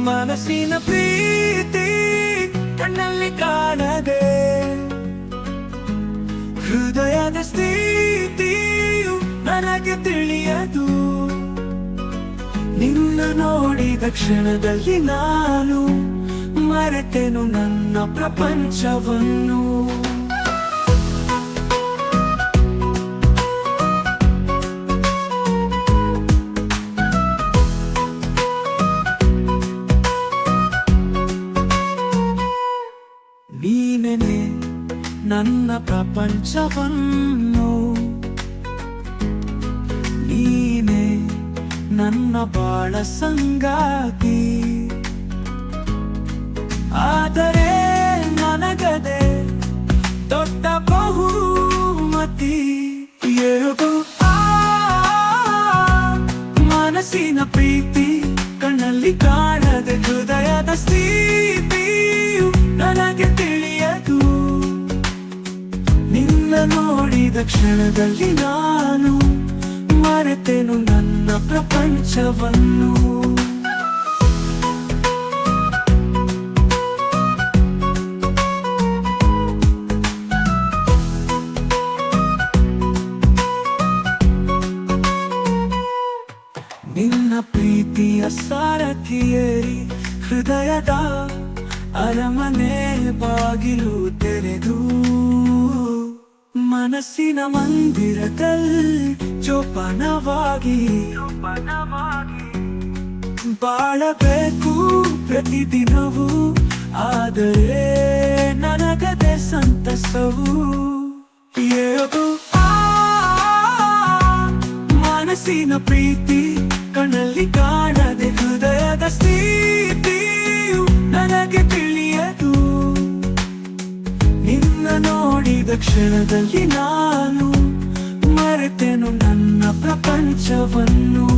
ಮನಸ್ಸಿನ ಪ್ರೀತಿ ಕಣ್ಣಲ್ಲಿ ಕಾಣದೆ, ಹೃದಯದ ಸ್ಥಿತಿಯು ನನಗೆ ತಿಳಿಯದು. ನಿನ್ನ ನೋಡಿದ ಕ್ಷಣದಲ್ಲಿ ನಾನು ಮರೆತೆನು ನನ್ನ ಪ್ರಪಂಚವನ್ನು. ನೀನೇ ನನ್ನ ಪ್ರಪಂಚವನ್ನು, ನೀನೇ ನನ್ನ ಬಾಳ ಸಂಗಾತಿ. ಆದರೆ ನನಗದೆ ದೊಡ್ಡ ಬಹುಮತಿ. ಏಗೋ ಮನಸ್ಸಿನ ಪ್ರೀತಿ ಕಣ್ಣಲ್ಲಿ ಕಾಣದೆ, ಹೃದಯದ ಸ್ಥಿತಿಯು ನನಗೆ ತಿಳಿಯದು. ನಿನ್ನ ನೋಡಿದ ಕ್ಷಣದಲ್ಲಿ ನಾನು ಮರೆತೆನು ನನ್ನ ಪ್ರಪಂಚವನ್ನು. ನಿನ್ನ ಪ್ರೀತಿಯ ಸಾರಥಿಯೇರಿ ಹೃದಯದ ಅರಮನೆ ಬಾಗಿಲು ತೆರೆದು, ಮನಸ್ಸಿನ ಮಂದಿರದಲ್ಲಿ ಜೋಪಾನವಾಗಿ ಬಾಳಬೇಕು ಪ್ರತಿದಿನವೂ. ಆದರೆ ನನಗದೆ ಸಂತಸವು. ಏಗೋ ಮನಸ್ಸಿನ ಪ್ರೀತಿ ಕಣ್ಣಲ್ಲಿ ಕಾಣದೆ, ಹೃದಯದ ಸ್ಥಿತಿಯು ನನಗೆ ತಿಳಿಯದು. ನಿನ್ನ ನೋಡಿದ ಕ್ಷಣದಲ್ಲಿ ನಾನು ಮರೆತೆನು ನನ್ನ ಪ್ರಪಂಚವನ್ನು.